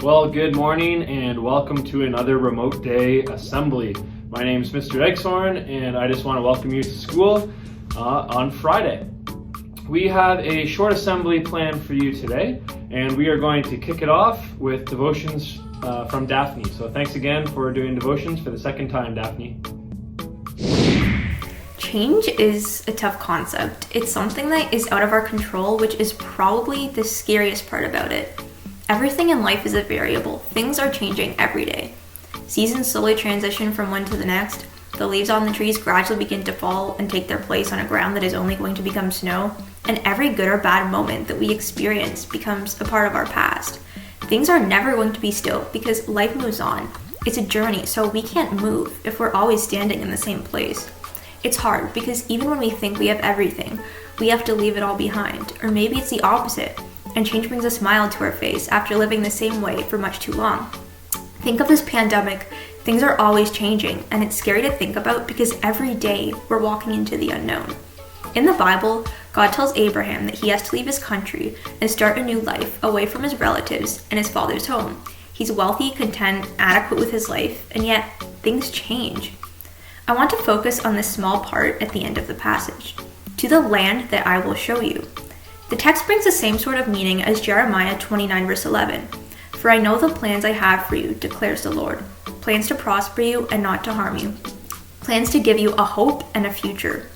Well, good morning and welcome to another remote day assembly. My name is Mr. Dykeshorn and I just want to welcome you to school on Friday. We have a short assembly planned for you today and we are going to kick it off with devotions from Daphne. So thanks again for doing devotions for the second time, Daphne. Change is a tough concept. It's something that is out of our control, which is probably the scariest part about it. Everything in life is a variable. Things are changing every day. Seasons slowly transition from one to the next. The leaves on the trees gradually begin to fall and take their place on a ground that is only going to become snow. And every good or bad moment that we experience becomes a part of our past. Things are never going to be still because life moves on. It's a journey, so we can't move if we're always standing in the same place. It's hard because even when we think we have everything, we have to leave it all behind. Or maybe it's the opposite, and change brings a smile to our face after living the same way for much too long. Think of this pandemic. Things are always changing, and it's scary to think about because every day we're walking into the unknown. In the Bible, God tells Abraham that he has to leave his country and start a new life away from his relatives and his father's home. He's wealthy, content, adequate with his life, and yet things change. I want to focus on this small part at the end of the passage. To the land that I will show you. The text brings the same sort of meaning as Jeremiah 29 verse 11. For I know the plans I have for you, declares the Lord. Plans to prosper you and not to harm you. Plans to give you a hope and a future.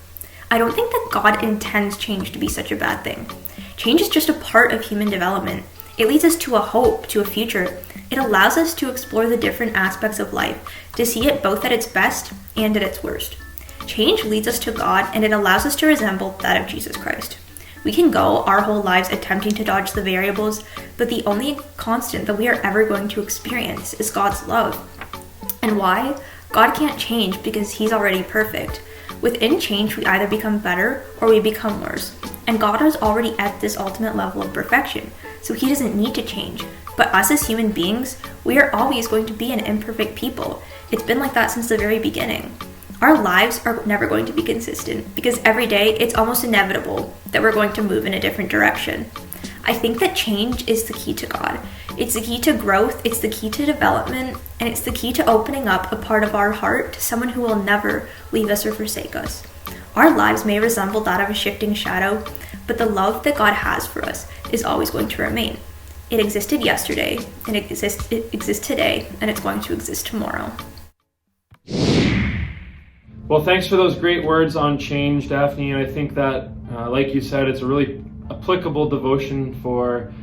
I don't think that God intends change to be such a bad thing. Change is just a part of human development. It leads us to a hope, to a future. It allows us to explore the different aspects of life, to see it both at its best and at its worst. Change leads us to God, and it allows us to resemble that of Jesus Christ. We can go our whole lives attempting to dodge the variables, but the only constant that we are ever going to experience is God's love. And why? God can't change because He's already perfect. Within change, we either become better or we become worse. And God is already at this ultimate level of perfection, so He doesn't need to change. But us as human beings, we are always going to be an imperfect people. It's been like that since the very beginning. Our lives are never going to be consistent because every day it's almost inevitable that we're going to move in a different direction. I think that change is the key to God. It's the key to growth, it's the key to development, and it's the key to opening up a part of our heart to someone who will never leave us or forsake us. Our lives may resemble that of a shifting shadow, but the love that God has for us is always going to remain. It existed yesterday, and it exists today, and it's going to exist tomorrow. Well, thanks for those great words on change, Daphne. And I think that, like you said, it's a really applicable devotion for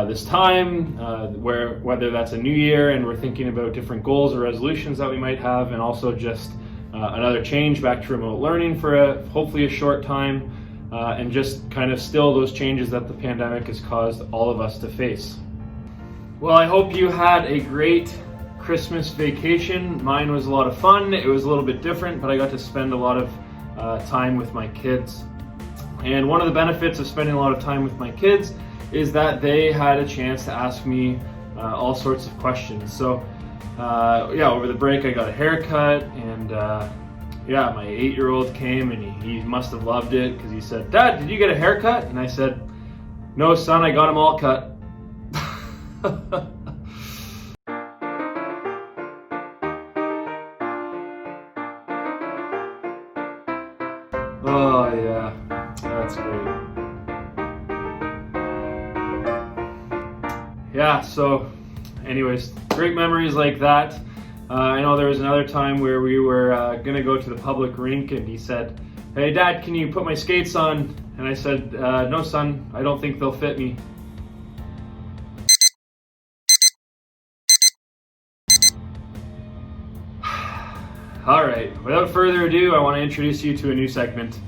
this time, whether that's a new year and we're thinking about different goals or resolutions that we might have, and also just another change back to remote learning for hopefully a short time, and just kind of still those changes that the pandemic has caused all of us to face. Well, I hope you had a great Christmas vacation. Mine was a lot of fun. It was a little bit different, but I got to spend a lot of time with my kids. And one of the benefits of spending a lot of time with my kids is that they had a chance to ask me all sorts of questions. So over the break I got a haircut, and my 8-year-old came and he must have loved it because he said, "Dad, did you get a haircut?" And I said, "No, son, I got them all cut." Oh yeah, that's great. Yeah, so anyways, great memories like that. I know there was another time where we were gonna go to the public rink and he said, "Hey Dad, can you put my skates on?" And I said, "No son, I don't think they'll fit me." Alright, without further ado, I want to introduce you to a new segment.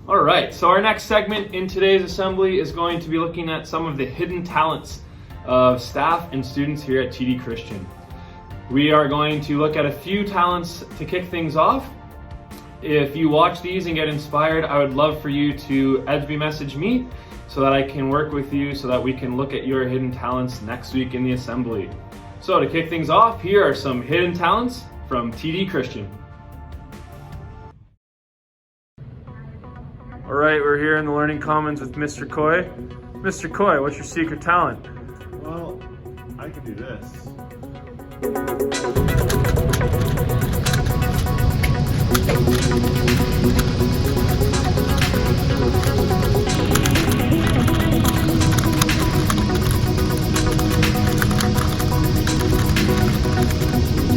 Alright, so our next segment in today's assembly is going to be looking at some of the hidden talents of staff and students here at TD Christian. We are going to look at a few talents to kick things off. If you watch these and get inspired, I would love for you to FB message me so that I can work with you so that we can look at your hidden talents next week in the assembly. So to kick things off, here are some hidden talents from TD Christian. All right, we're here in the Learning Commons with Mr. Coy. Mr. Coy, what's your secret talent? Well, I can do this.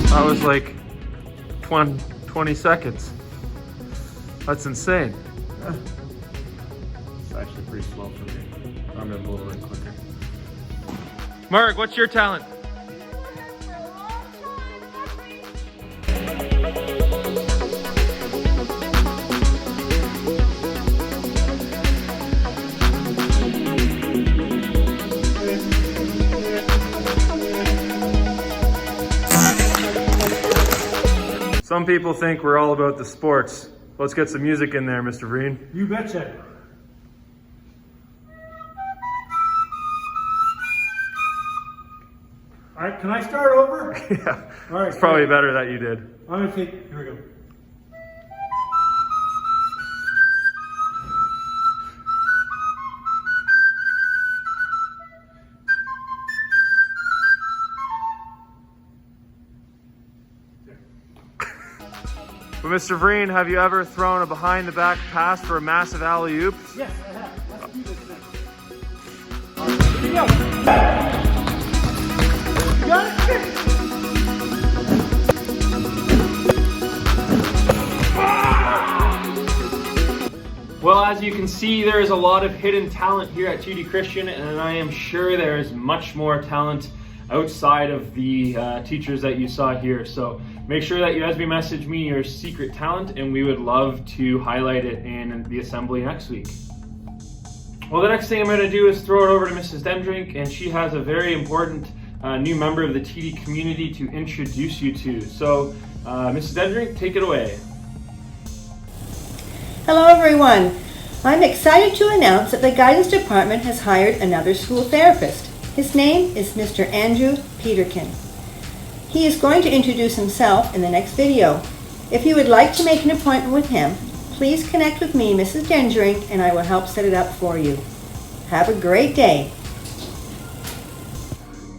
That was like 20 seconds. That's insane. It's actually pretty slow for me. I'm gonna move a little quicker. Mark, what's your talent? Some people think we're all about the sports. Let's get some music in there, Mr. Vreen. You betcha. All right, can I start over? Yeah, All right, it's probably better that you did. I'm gonna take, here we go. But Mr. Vreen, have you ever thrown a behind the back pass for a massive alley-oop? Yes, I have. Let's do this next. All right, here we go. You got it? Well, as you can see, there is a lot of hidden talent here at TD Christian, and I am sure there is much more talent outside of the teachers that you saw here. So make sure that you SB message me your secret talent, and we would love to highlight it in the assembly next week. Well, the next thing I'm going to do is throw it over to Mrs. Dendrink, and she has a very important new member of the TD community to introduce you to. So, Mrs. Dendrink, take it away. Hello everyone. I'm excited to announce that the Guidance Department has hired another school therapist. His name is Mr. Andrew Peterkin. He is going to introduce himself in the next video. If you would like to make an appointment with him, please connect with me, Mrs. Dendrink, and I will help set it up for you. Have a great day.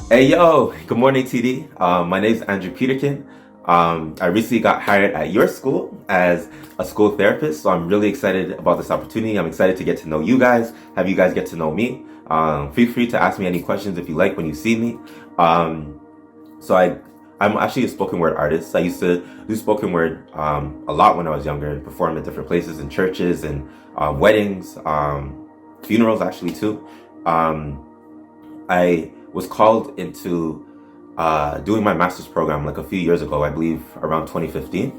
Hey yo, good morning TD. My name is Andrew Peterkin. I recently got hired at your school as a school therapist, so I'm really excited about this opportunity. I'm excited to get to know you guys, have you guys get to know me. Feel free to ask me any questions if you like when you see me. So I'm actually a spoken word artist. I used to do spoken word a lot when I was younger and perform at different places in churches and weddings, funerals actually too. I was called into doing my master's program like a few years ago, I believe around 2015.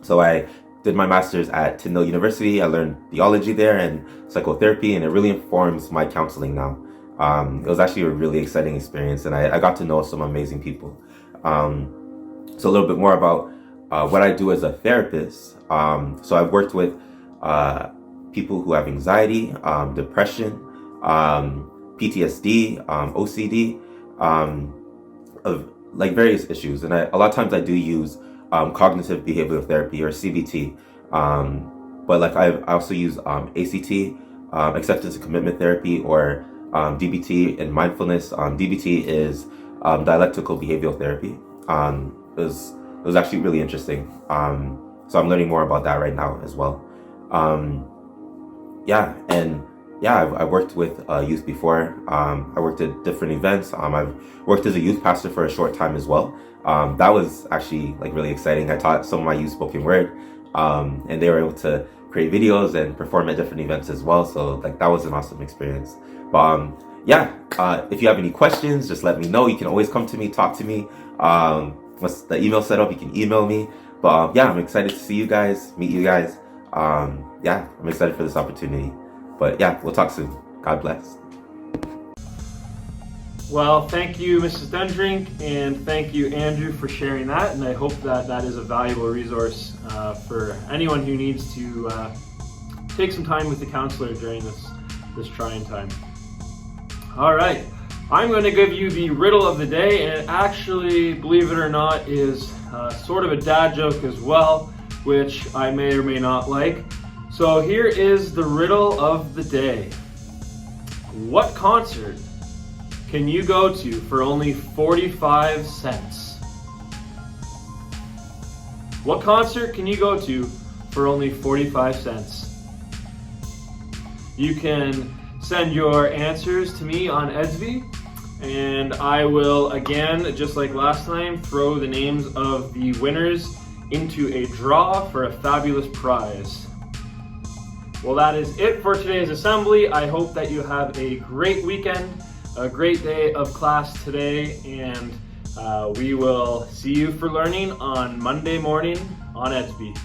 So I did my master's at Tyndall University. I learned theology there and psychotherapy, and it really informs my counseling now. It was actually a really exciting experience, and I got to know some amazing people. So a little bit more about what I do as a therapist. So I've worked with people who have anxiety, depression, PTSD, OCD, of like various issues. And a lot of times I do use cognitive behavioral therapy or CBT. But like I also use ACT, acceptance and commitment therapy, or DBT and mindfulness. DBT is dialectical behavioral therapy. It was actually really interesting. So I'm learning more about that right now as well. I've worked with youth before. I worked at different events. I've worked as a youth pastor for a short time as well. That was actually like really exciting. I taught some of my youth spoken word, and they were able to create videos and perform at different events as well. So like that was an awesome experience. But if you have any questions, just let me know. You can always come to me, talk to me. Once the email set up, you can email me. But I'm excited to see you guys, meet you guys. I'm excited for this opportunity. But we'll talk soon. God bless. Well, thank you, Mrs. Dendrink, and thank you, Andrew, for sharing that. And I hope that that is a valuable resource for anyone who needs to take some time with the counselor during this trying time. All right, I'm going to give you the riddle of the day, and it actually, believe it or not, is sort of a dad joke as well, which I may or may not like. So here is the riddle of the day. What concert can you go to for only 45 cents? What concert can you go to for only 45 cents? You can send your answers to me on Edsby, and I will, again, just like last time, throw the names of the winners into a draw for a fabulous prize. Well, that is it for today's assembly. I hope that you have a great weekend, a great day of class today, and we will see you for learning on Monday morning on Edsby.